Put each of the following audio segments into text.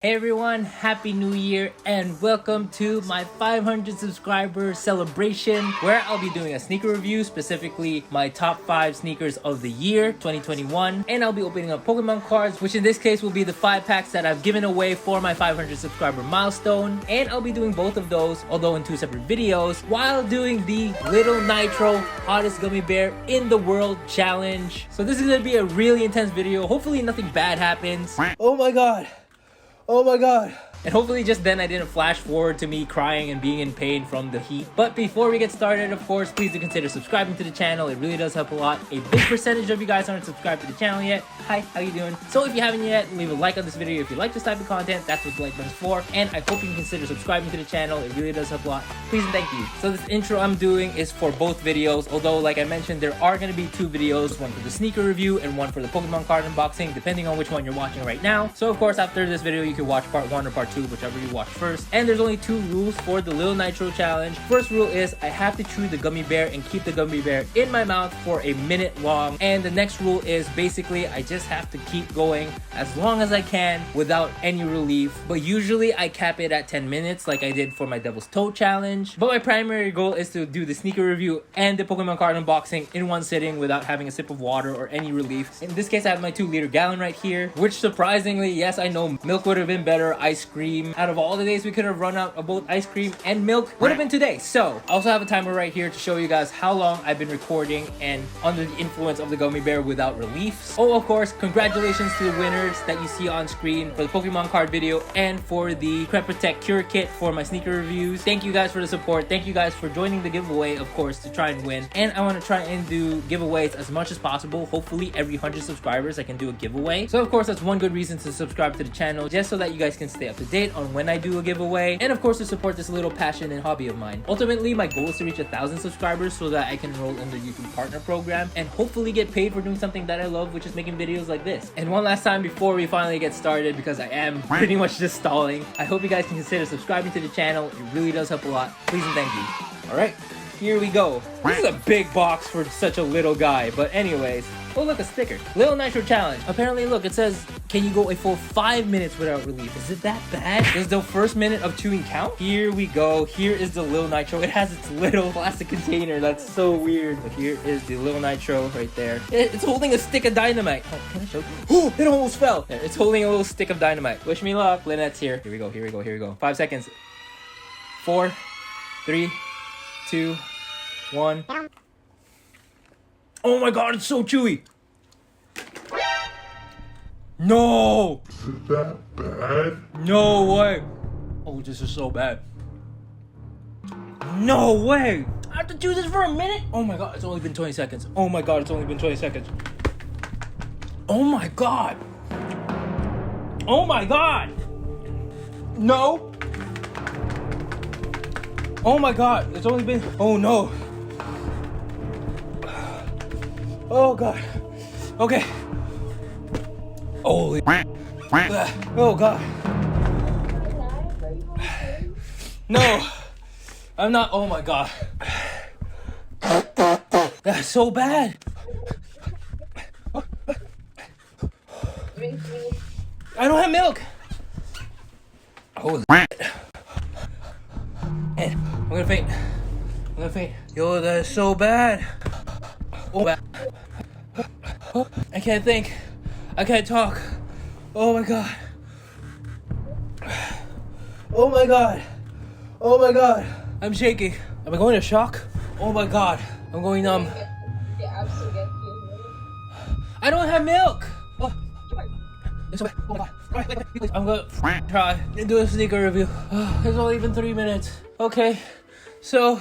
Hey everyone, happy new year and welcome to my 500 subscriber celebration where I'll be doing a sneaker review, specifically my top 5 sneakers of the year 2021, and I'll be opening up Pokemon cards, which in this case will be the 5 packs that I've given away for my 500 subscriber milestone, and I'll be doing both of those, although in 2 separate videos, while doing the Little Nitro hottest gummy bear in the world challenge. So this is going to be a really intense video. Hopefully nothing bad happens. Oh my god. Oh my god. And hopefully just then I didn't flash forward to me crying and being in pain from the heat. But before we get started, of course, please do consider subscribing to the channel. It really does help a lot. A big percentage of you guys aren't subscribed to the channel yet. Hi, how you doing? So if you haven't yet, leave a like on this video if you like this type of content. That's what the like button's for. And I hope you can consider subscribing to the channel. It really does help a lot. Please and thank you. So this intro I'm doing is for both videos. Although, like I mentioned, there are going to be 2 videos. One for the sneaker review and one for the Pokemon card unboxing, depending on which one you're watching right now. So of course, after this video, you can watch part 1 or part 2, whichever you watch first. And there's only 2 rules for the Little Nitro challenge. First rule is I have to chew the gummy bear and keep the gummy bear in my mouth for a minute long. And the next rule is basically I just have to keep going as long as I can without any relief. But usually I cap it at 10 minutes like I did for my Devil's Toe challenge. But my primary goal is to do the sneaker review and the Pokemon card unboxing in one sitting without having a sip of water or any relief. In this case, I have my 2-liter gallon right here, which surprisingly, yes, I know milk would have been better, ice cream. Out of all the days we could have run out of both ice cream and milk would have been today. So I also have a timer right here to show you guys how long I've been recording and under the influence of the gummy bear without relief. Oh, of course, congratulations to the winners that you see on screen for the Pokemon card video and for the Crep Protect Cure Kit for my sneaker reviews. Thank you guys for the support. Thank you guys for joining the giveaway, of course, to try and win. And I want to try and do giveaways as much as possible. Hopefully every 100 subscribers I can do a giveaway. So of course, that's one good reason to subscribe to the channel, just so that you guys can stay up to date on when I do a giveaway, and of course to support this little passion and hobby of mine. Ultimately, my goal is to reach 1,000 subscribers so that I can enroll in the YouTube partner program and hopefully get paid for doing something that I love, which is making videos like this. And one last time before we finally get started, because I am pretty much just stalling, I hope you guys can consider subscribing to the channel. It really does help a lot. Please and thank you. Alright, here we go. This is a big box for such a little guy, but anyways. Oh look, a sticker. Little Nitro challenge. Apparently, look, it says, can you go a full 5 minutes without relief? Is it that bad? Does the first minute of chewing count? Here we go. Here is the Little Nitro. It has its little plastic container. That's so weird. But here is the Little Nitro right there. It's holding a stick of dynamite. Oh, can I show you? Oh, it almost fell. Yeah, it's holding a little stick of dynamite. Wish me luck. Lynette's here. Here we go. Here we go. Here we go. 5 seconds. 4, 3, 2, 1. Oh my god, it's so chewy. No! Is it that bad? No way! Oh, this is so bad. No way! I have to do this for a minute? Oh my god, it's only been 20 seconds. Oh my god, it's only been 20 seconds. Oh my god! Oh my god! No! Oh my god, it's only been... Oh no! Oh god. Okay. Holy. Oh god. No. I'm not. Oh my god. That's so bad. I don't have milk. Holy. And I'm gonna faint. I'm gonna faint. Yo, that is so bad. Oh, bad. I can't think. I can't talk. Oh my god. Oh my god. Oh my god. I'm shaking. Am I going to shock? Oh my god. I'm going numb. I don't have milk. Oh. It's okay. Oh my god. Alright, wait. I'm gonna try and do a sneaker review. It's only been 3 minutes. Okay. So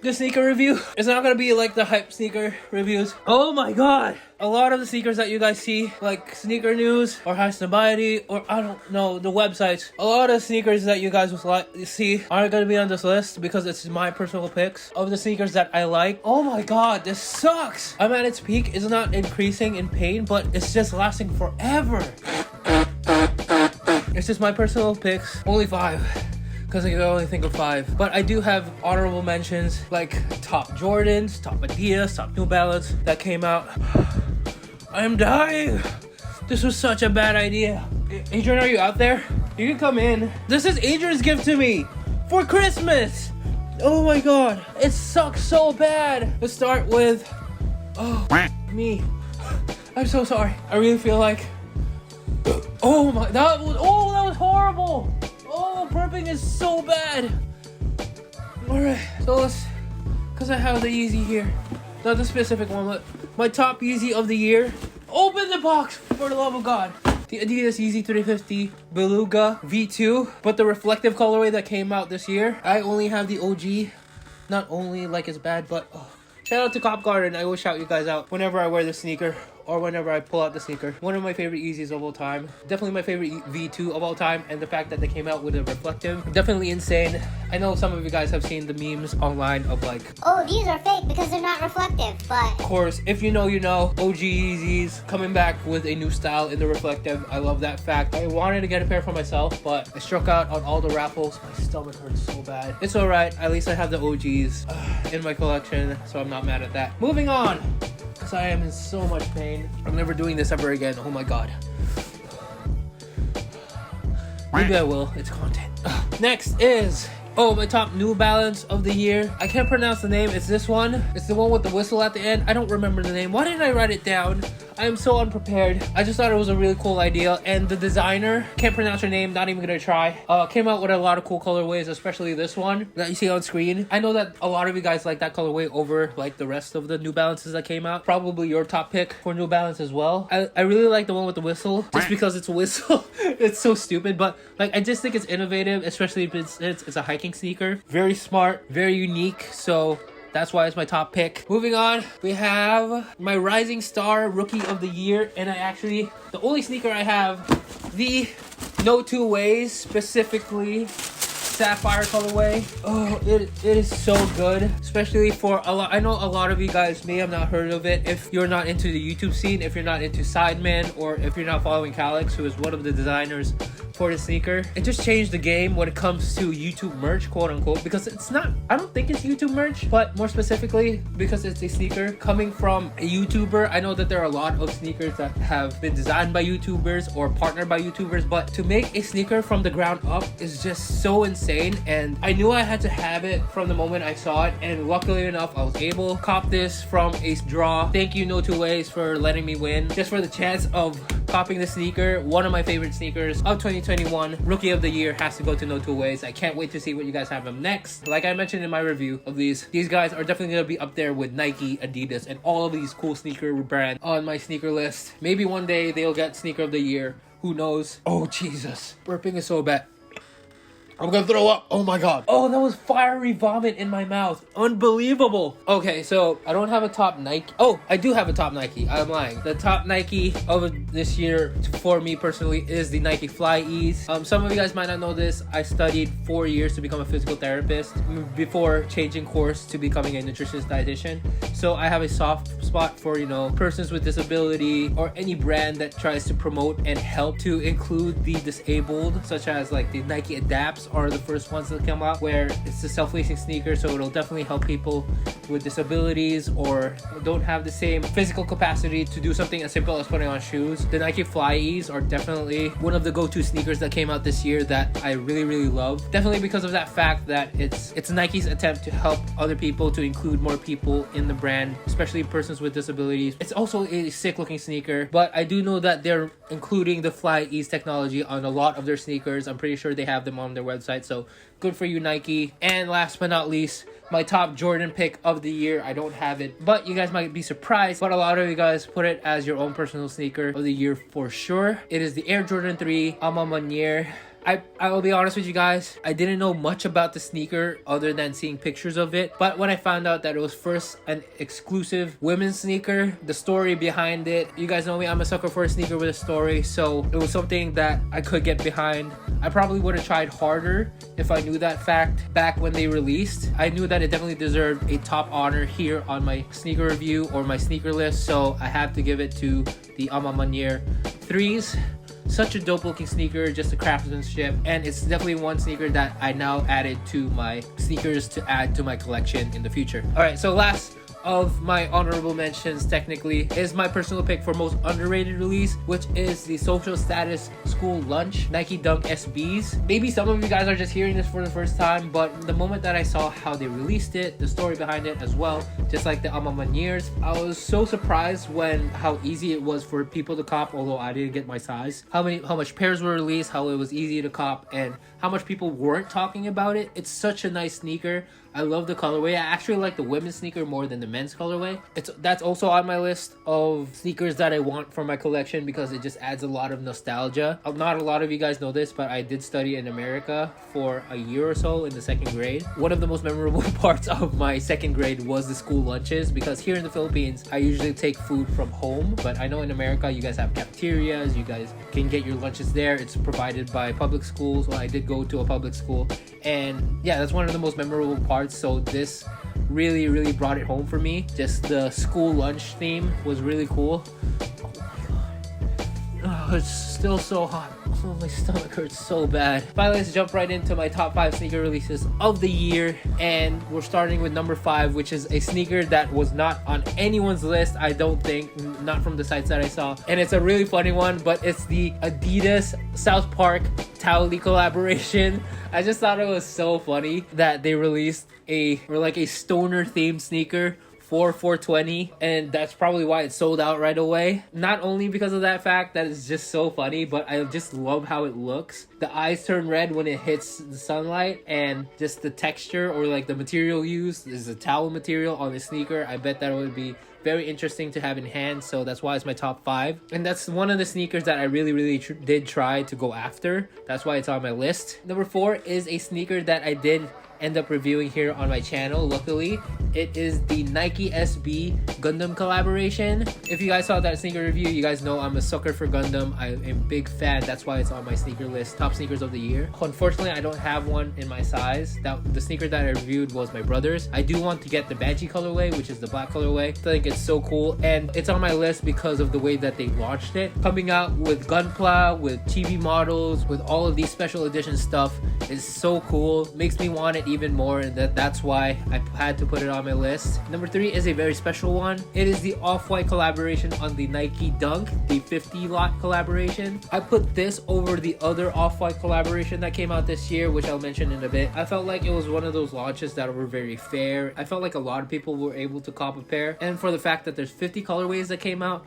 the sneaker review is not gonna be like the hype sneaker reviews. Oh my god! A lot of the sneakers that you guys see, like Sneaker News or High Snobiety, or I don't know, the websites. A lot of sneakers that you guys will see aren't gonna be on this list because it's my personal picks of the sneakers that I like. Oh my god, this sucks! I'm at its peak. It's not increasing in pain, but it's just lasting forever. It's just my personal picks. Only 5. Because I can only think of 5. But I do have honorable mentions like top Jordans, top Adidas, top New Balance that came out. I am dying. This was such a bad idea. Adrian, are you out there? You can come in. This is Adrian's gift to me for Christmas. Oh my god, it sucks so bad. Let's start with me. I'm so sorry. I really feel like that was horrible. Oh, burping is so bad. Alright, so let's, because I have the Yeezy here, not the specific one, but my top Yeezy of the year. Open the box, for the love of God. The Adidas Yeezy 350 Beluga V2, but the reflective colorway that came out this year. I only have the OG. Not only like it's bad, but shout out to Cop Garden. I always shout you guys out whenever I wear the sneaker or whenever I pull out the sneaker. One of my favorite Yeezys of all time. Definitely my favorite V2 of all time. And the fact that they came out with a reflective, definitely insane. I know some of you guys have seen the memes online of like, oh, these are fake because they're not reflective, but of course, if you know, you know. OG Yeezys coming back with a new style in the reflective. I love that fact. I wanted to get a pair for myself, but I struck out on all the raffles. My stomach hurts so bad. It's alright. At least I have the OGs in my collection, so I'm not mad at that. Moving on, because I am in so much pain. I'm never doing this ever again. Oh my god. Maybe I will. It's content. Next is my top New Balance of the year. I can't pronounce the name. It's this one. It's the one with the whistle at the end. I don't remember the name. Why didn't I write it down? I am so unprepared. I just thought it was a really cool idea. And the designer, can't pronounce her name, not even gonna try, came out with a lot of cool colorways, especially this one that you see on screen. I know that a lot of you guys like that colorway over like the rest of the New Balances that came out. Probably your top pick for New Balance as well. I really like the one with the whistle, just because it's a whistle. It's so stupid, but like I just think it's innovative, especially if it's a hiking sneaker. Very smart, very unique, so that's why it's my top pick. Moving on, we have my Rising Star Rookie of the Year, and the only sneaker I have, the No Two Ways, specifically sapphire colorway. Oh, it is so good, especially for a lot. I know a lot of you guys may have not heard of it if you're not into the YouTube scene, if you're not into Sideman, or if you're not following Calix, who is one of the designers for the sneaker. It just changed the game when it comes to YouTube merch, quote unquote, because it's not, I don't think it's YouTube merch, but more specifically because it's a sneaker coming from a YouTuber. I know that there are a lot of sneakers that have been designed by YouTubers or partnered by YouTubers, but to make a sneaker from the ground up is just so insane, and I knew I had to have it from the moment I saw it, and luckily enough I was able to cop this from a draw. Thank you No Two Ways for letting me win, just for the chance of copying the sneaker. One of my favorite sneakers of 2021. Rookie of the Year has to go to No Two Ways. I can't wait to see what you guys have them next. Like I mentioned in my review of these guys are definitely going to be up there with Nike, Adidas, and all of these cool sneaker brands on my sneaker list. Maybe one day they'll get Sneaker of the Year. Who knows? Oh, Jesus. Burping is so bad. I'm gonna throw up. Oh my god. Oh, that was fiery vomit in my mouth. Unbelievable. Okay, so I don't have a top Nike. Oh, I do have a top Nike. I'm lying. The top Nike of this year for me personally is the Nike Fly Ease. Some of you guys might not know this. I studied 4 years to become a physical therapist before changing course to becoming a nutritionist dietitian. So I have a soft spot for, you know, persons with disability or any brand that tries to promote and help to include the disabled, such as like the Nike Adapts are the first ones that come out, where it's a self-lacing sneaker, so it'll definitely help people with disabilities or don't have the same physical capacity to do something as simple as putting on shoes. The Nike Fly Ease are definitely one of the go-to sneakers that came out this year that I really love. Definitely because of that fact that it's Nike's attempt to help other people, to include more people in the brand, especially persons with disabilities. It's also a sick looking sneaker, but I do know that they're including the Fly Ease technology on a lot of their sneakers. I'm pretty sure they have them on their website, so good for you, Nike. And last but not least, my top Jordan pick of the year. I don't have it, but you guys might be surprised, but a lot of you guys put it as your own personal sneaker of the year for sure. It is the Air Jordan 3 Alma Manier. I will be honest with you guys, I didn't know much about the sneaker other than seeing pictures of it, but when I found out that it was first an exclusive women's sneaker, the story behind it, you guys know me, I'm a sucker for a sneaker with a story, so it was something that I could get behind. I probably would have tried harder if I knew that fact back when they released. I knew that it definitely deserved a top honor here on my sneaker review or my sneaker list, so I have to give it to the Alma Manier 3s. Such a dope looking sneaker, just the craftsmanship, and it's definitely one sneaker that I now added to my sneakers to add to my collection in the future. All right, so last of my honorable mentions technically is my personal pick for most underrated release, which is the Social Status School Lunch Nike Dunk SBs. Maybe some of you guys are just hearing this for the first time, but the moment that I saw how they released it, the story behind it as well, just like the Amamaniers, I was so surprised when how easy it was for people to cop, although I didn't get my size. How much pairs were released, how it was easy to cop, and how much people weren't talking about it. It's such a nice sneaker. I love the colorway. I actually like the women's sneaker more than the men's colorway. That's also on my list of sneakers that I want for my collection because it just adds a lot of nostalgia. Not a lot of you guys know this, but I did study in America for a year or so in the second grade. One of the most memorable parts of my second grade was the school lunches, because here in the Philippines, I usually take food from home, but I know in America, you guys have cafeterias, you guys can get your lunches there. It's provided by public schools. Well, I did go to a public school, and yeah, that's one of the most memorable parts. So this really brought it home for me. Just the school lunch theme was really cool. Oh, it's still so hot. Oh, my stomach hurts so bad. Finally, let's jump right into my top 5 sneaker releases of the year. And we're starting with number 5, which is a sneaker that was not on anyone's list, I don't think. Not from the sites that I saw. And it's a really funny one, but it's the Adidas South Park Towley collaboration. I just thought it was so funny that they released a stoner themed sneaker for 420, and that's probably why it sold out right away. Not only because of that fact that it's just so funny, but I just love how it looks. The eyes turn red when it hits the sunlight, and just the texture or like the material used is a towel material on the sneaker. I bet that would be very interesting to have in hand, so that's why it's my top 5. And that's one of the sneakers that I really did try to go after. That's why it's on my list. Number 4 is a sneaker that I did end up reviewing here on my channel. Luckily, it is the Nike SB Gundam collaboration. If you guys saw that sneaker review, you guys know I'm a sucker for Gundam. I am a big fan. That's why it's on my sneaker list, top sneakers of the year. Unfortunately, I don't have one in my size. The sneaker that I reviewed was my brother's. I do want to get the Banshee colorway, which is the black colorway. I think it's so cool, and it's on my list because of the way that they launched it. Coming out with Gunpla, with TV models, with all of these special edition stuff is so cool. Makes me want it even more, and that's why I had to put it on my list. Number 3 is a very special one. It is the Off-White collaboration on the Nike Dunk, the 50 lot collaboration. I put this over the other Off-White collaboration that came out this year, which I'll mention in a bit. I felt like it was one of those launches that were very fair. I felt like a lot of people were able to cop a pair, and for the fact that there's 50 colorways that came out.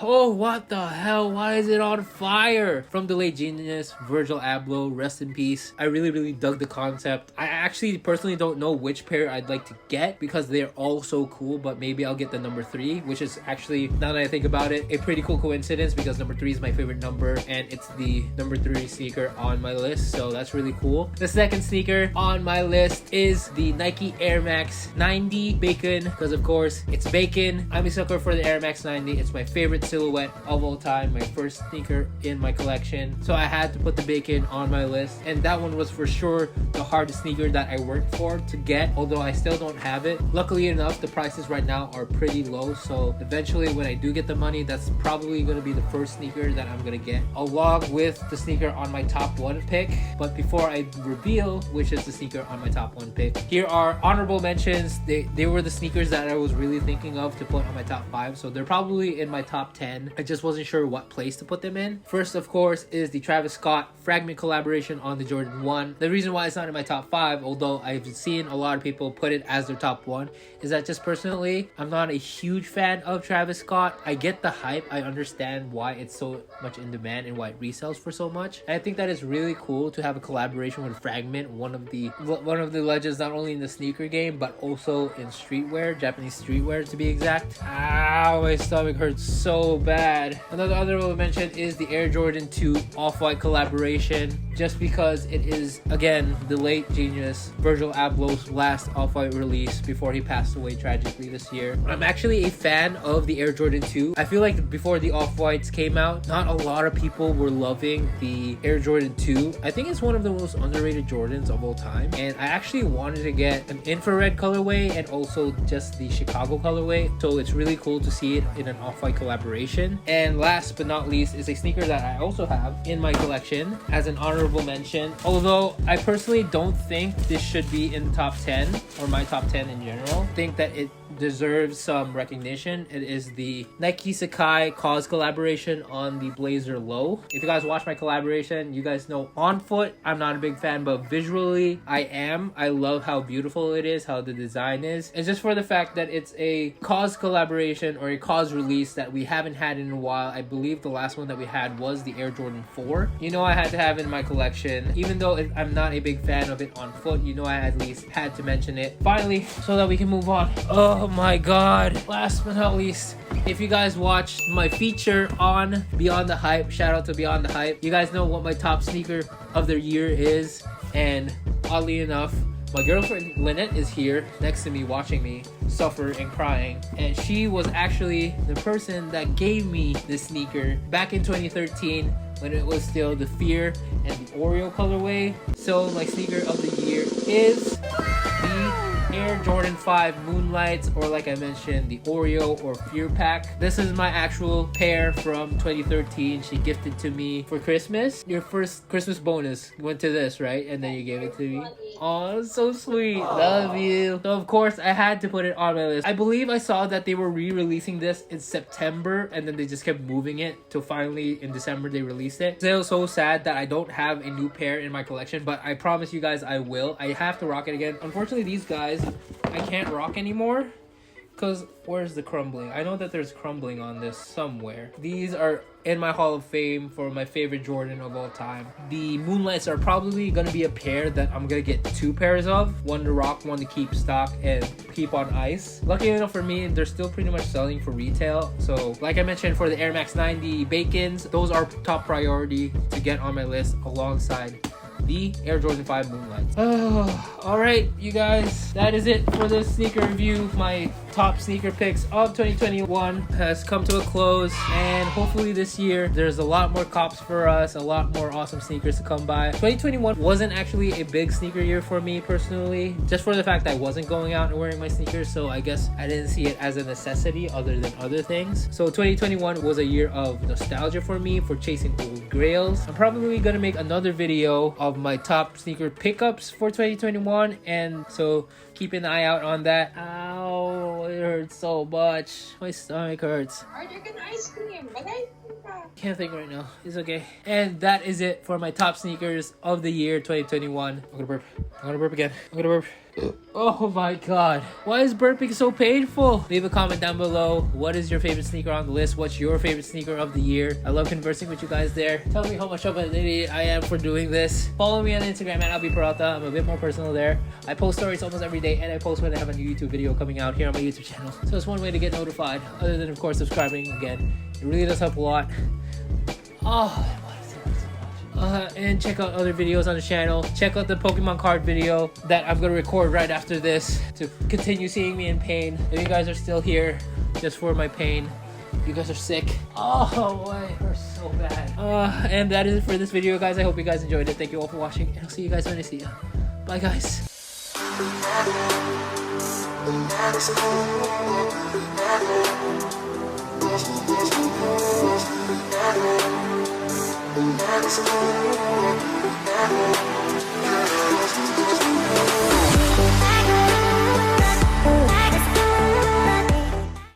Oh, what the hell? Why is it on fire? From the late genius Virgil Abloh, rest in peace. I really dug the concept. I actually personally don't know which pair I'd like to get because they're all so cool, but maybe I'll get the number 3, which is actually, now that I think about it, a pretty cool coincidence because number 3 is my favorite number and it's the number 3 sneaker on my list, so that's really cool. The second sneaker on my list is the Nike Air Max 90 Bacon, because of course it's bacon. I'm a sucker for the Air Max 90. It's my favorite silhouette of all time, my first sneaker in my collection, so I had to put the bacon on my list, and that one was for sure the hardest sneaker that I worked for to get, although I still don't have it. Luckily enough, the prices right now are pretty low, so eventually when I do get the money, that's probably going to be the first sneaker that I'm going to get, along with the sneaker on my top 1 pick. But before I reveal which is the sneaker on my top 1 pick, here are honorable mentions. They were the sneakers that I was really thinking of to put on my top 5, so they're probably in my top 10. I just wasn't sure what place to put them in. First, of course, is the Travis Scott Fragment collaboration on the Jordan 1. The reason why it's not in my top 5, although I've seen a lot of people put it as their top 1, is that just personally, I'm not a huge fan of Travis Scott. I get the hype. I understand why it's so much in demand and why it resells for so much. And I think that is really cool to have a collaboration with Fragment, one of the legends not only in the sneaker game, but also in streetwear, Japanese streetwear to be exact. Ow, my stomach hurts so bad. Another honorable mention is the Air Jordan 2 Off-White collaboration, just because it is, again, the late genius Virgil Abloh's last Off-White release before he passed away tragically this year. I'm actually a fan of the Air Jordan 2. I feel like before the Off-Whites came out, not a lot of people were loving the Air Jordan 2. I think it's one of the most underrated Jordans of all time, and I actually wanted to get an infrared colorway and also just the Chicago colorway, so it's really cool to see it in an Off-White collaboration. And last but not least is a sneaker that I also have in my collection as an honorable mention. Although I personally don't think this should be in the top 10 or my top 10 in general. I think that it deserves some recognition. It is the Nike Sacai Cause collaboration on the Blazer Low. If you guys watch my collaboration, you guys know on foot I'm not a big fan, but visually I am. I love how beautiful it is, how the design is. It's just for the fact that it's a Cause collaboration or a Cause release that we haven't had in a while. I believe the last one that we had was the Air Jordan 4. You know, I had to have it in my collection. Even though I'm not a big fan of it on foot, you know, I at least had to mention it finally so that we can move on. Oh my god. Last but not least, if you guys watched my feature on Beyond the Hype, shout out to Beyond the Hype, you guys know what my top sneaker of the year is. And oddly enough, my girlfriend Lynette is here next to me watching me suffer and crying, and she was actually the person that gave me this sneaker back in 2013 when it was still the Fear and the Oreo colorway. So my sneaker of the year is the Air Jordan 5 Moonlights, or like I mentioned, the Oreo or Fear Pack. This is my actual pair from 2013. She gifted to me for Christmas. Your first Christmas bonus went to this, right? And then you gave it to me. Oh, so sweet. Love you. So of course I had to put it on my list. I believe I saw that they were re-releasing this in September, and then they just kept moving it till finally in December they released it. Still so sad that I don't have a new pair in my collection, but I promise you guys I will. I have to rock it again. Unfortunately, these guys I can't rock anymore because where's the crumbling? I know that there's crumbling on this somewhere. These are in my Hall of Fame for my favorite Jordan of all time. The Moonlights are probably gonna be a pair that I'm gonna get 2 pairs of. One to rock, one to keep stock and keep on ice. Lucky enough for me, they're still pretty much selling for retail. So like I mentioned, for the Air Max 90 Bacons, those are top priority to get on my list alongside the Air Jordan 5 Moonlights. Oh, all right, you guys, that is it for this sneaker review. My top sneaker picks of 2021 has come to a close, and hopefully this year there's a lot more cops for us, a lot more awesome sneakers to come by. 2021 wasn't actually a big sneaker year for me personally, just for the fact that I wasn't going out and wearing my sneakers, so I guess I didn't see it as a necessity other than other things. So 2021 was a year of nostalgia for me, for chasing old grails. I'm probably gonna make another video of my top sneaker pickups for 2021, and so keep an eye out on that. Ow, it hurts so much. My stomach hurts. Order ka na ice cream. Bagay ka. Can't think right now. It's okay. And that is it for my top sneakers of the year 2021. I'm gonna burp again. I'm gonna burp. Oh my god. Why is burping so painful? Leave a comment down below. What is your favorite sneaker on the list? What's your favorite sneaker of the year? I love conversing with you guys there. Tell me how much of an idiot I am for doing this. Follow me on Instagram at @AlbiPeralta. I'm a bit more personal there. I post stories almost every day, and I post when I have a new YouTube video coming out here on my YouTube channel. So it's one way to get notified, other than of course subscribing. Again, it really does help a lot. Oh, and check out other videos on the channel. Check out the Pokemon card video that I'm gonna record right after this to continue seeing me in pain. If you guys are still here just for my pain, you guys are sick. Oh boy, it hurts so bad. And that is it for this video, guys. I hope you guys enjoyed it. Thank you all for watching, and I'll see you guys when I see you. Bye, guys. Next